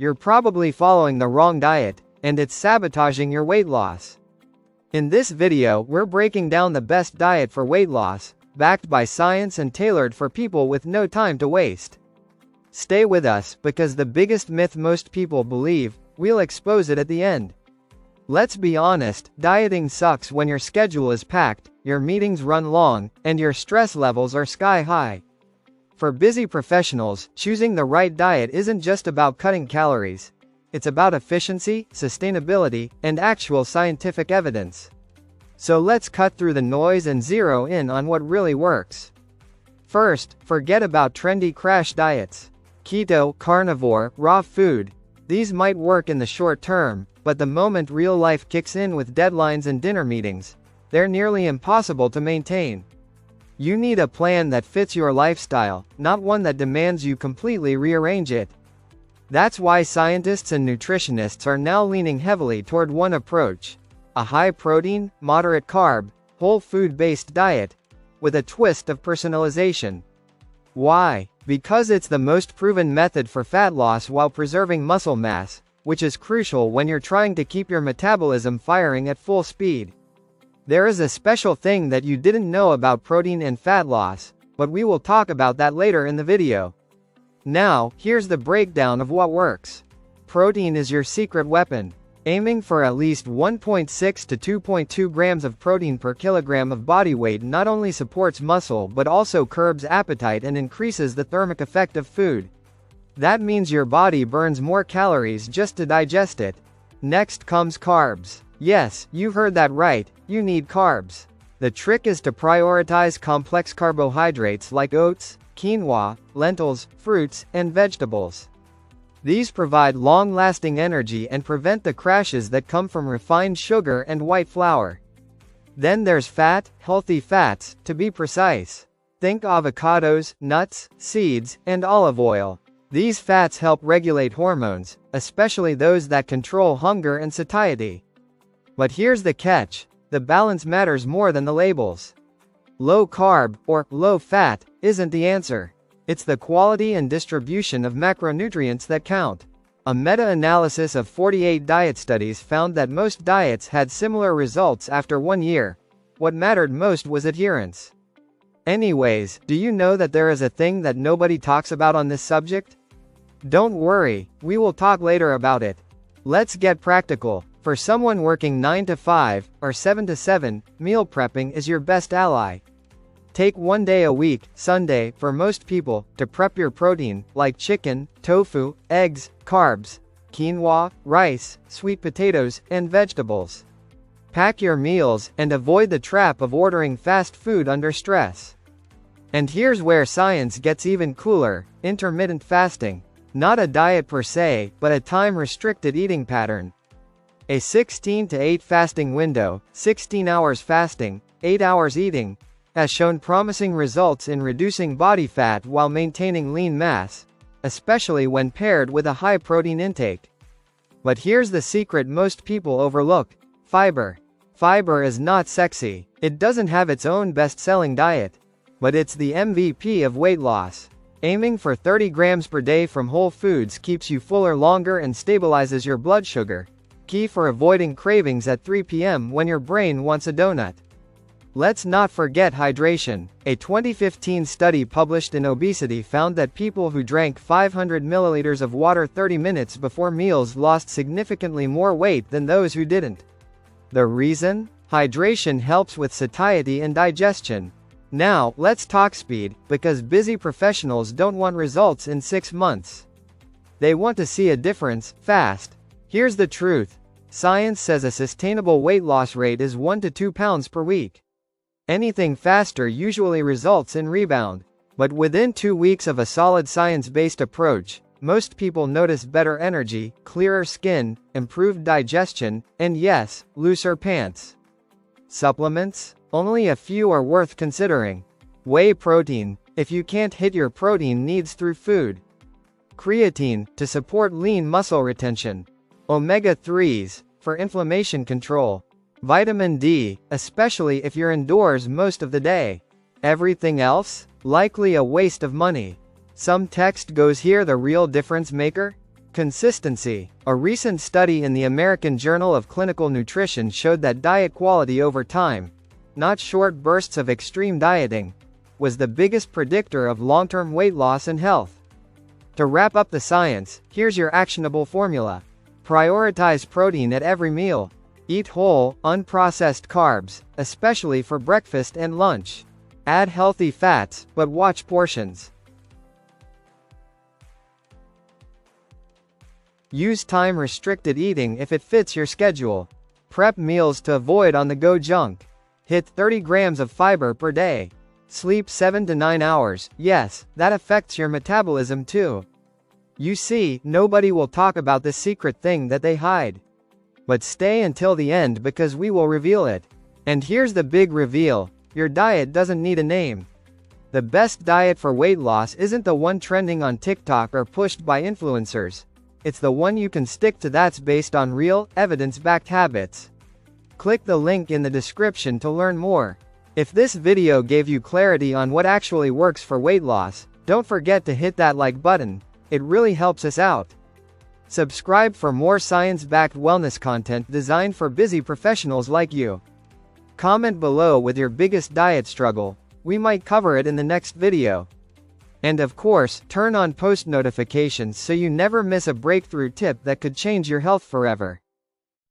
you're probably following the wrong diet, and it's sabotaging your weight loss. In this video, we're breaking down the best diet for weight loss, backed by science and tailored for people with no time to waste. Stay with us, because the biggest myth most people believe, we'll expose it at the end. Let's be honest, dieting sucks when your schedule is packed, your meetings run long, and your stress levels are sky high. For busy professionals, choosing the right diet isn't just about cutting calories. It's about efficiency, sustainability, and actual scientific evidence. So let's cut through the noise and zero in on what really works. First, forget about trendy crash diets. Keto, carnivore, raw food. These might work in the short term, but the moment real life kicks in with deadlines and dinner meetings, they're nearly impossible to maintain. You need a plan that fits your lifestyle, not one that demands you completely rearrange it. That's why scientists and nutritionists are now leaning heavily toward one approach: a high-protein, moderate-carb, whole food-based diet, with a twist of personalization. Why? Because it's the most proven method for fat loss while preserving muscle mass, which is crucial when you're trying to keep your metabolism firing at full speed. There is a special thing that you didn't know about protein and fat loss, but we will talk about that later in the video. Now, here's the breakdown of what works. Protein is your secret weapon. Aiming for at least 1.6 to 2.2 grams of protein per kilogram of body weight not only supports muscle but also curbs appetite and increases the thermic effect of food. That means your body burns more calories just to digest it. Next comes carbs. Yes, you heard that right, you need carbs. The trick is to prioritize complex carbohydrates like oats, quinoa, lentils, fruits, and vegetables. These provide long-lasting energy and prevent the crashes that come from refined sugar and white flour. Then there's fat, healthy fats, to be precise. Think avocados, nuts, seeds, and olive oil. These fats help regulate hormones, especially those that control hunger and satiety. But here's the catch: the balance matters more than the labels. Low carb, or low fat, isn't the answer. It's the quality and distribution of macronutrients that count. A meta-analysis of 48 diet studies found that most diets had similar results after 1 year. What mattered most was adherence. Anyways, do you know that there is a thing that nobody talks about on this subject? Don't worry, we will talk later about it. Let's get practical. For someone working 9 to 5, or 7 to 7, meal prepping is your best ally. Take 1 day a week, Sunday, for most people, to prep your protein, like chicken, tofu, eggs, carbs, quinoa, rice, sweet potatoes, and vegetables. Pack your meals, and avoid the trap of ordering fast food under stress. And here's where science gets even cooler: intermittent fasting. Not a diet per se, but a time-restricted eating pattern. A 16 to 8 fasting window, 16 hours fasting, 8 hours eating, has shown promising results in reducing body fat while maintaining lean mass, especially when paired with a high protein intake. But here's the secret most people overlook: fiber. Fiber is not sexy. It doesn't have its own best-selling diet. But it's the MVP of weight loss. Aiming for 30 grams per day from whole foods keeps you fuller longer and stabilizes your blood sugar, key for avoiding cravings at 3 p.m. when your brain wants a donut. Let's not forget hydration. A 2015 study published in Obesity found that people who drank 500 milliliters of water 30 minutes before meals lost significantly more weight than those who didn't. The reason? Hydration helps with satiety and digestion. Now, let's talk speed, because busy professionals don't want results in 6 months. They want to see a difference, fast. Here's the truth. Science says a sustainable weight loss rate is 1 to 2 pounds per week. Anything faster usually results in rebound. But within 2 weeks of a solid science-based approach, most people notice better energy, clearer skin, improved digestion, and yes, looser pants. Supplements? Only a few are worth considering. Whey protein, if you can't hit your protein needs through food. Creatine, to support lean muscle retention. Omega-3s, for inflammation control. Vitamin D, especially if you're indoors most of the day. Everything else? Likely a waste of money. Some text goes here: the real difference maker? Consistency. A recent study in the American Journal of Clinical Nutrition showed that diet quality over time, not short bursts of extreme dieting, was the biggest predictor of long-term weight loss and health. To wrap up the science, here's your actionable formula. Prioritize protein at every meal. Eat whole, unprocessed carbs, especially for breakfast and lunch. Add healthy fats, but watch portions. Use time-restricted eating if it fits your schedule. Prep meals to avoid on-the-go junk. Hit 30 grams of fiber per day. Sleep 7 to 9 hours. Yes, that affects your metabolism too. You see, nobody will talk about the secret thing that they hide. But stay until the end because we will reveal it. And here's the big reveal. Your diet doesn't need a name. The best diet for weight loss isn't the one trending on TikTok or pushed by influencers. It's the one you can stick to that's based on real, evidence-backed habits. Click the link in the description to learn more. If this video gave you clarity on what actually works for weight loss, don't forget to hit that like button. It really helps us out. Subscribe for more science-backed wellness content designed for busy professionals like you. Comment below with your biggest diet struggle. We might cover it in the next video. And of course, turn on post notifications so you never miss a breakthrough tip that could change your health forever.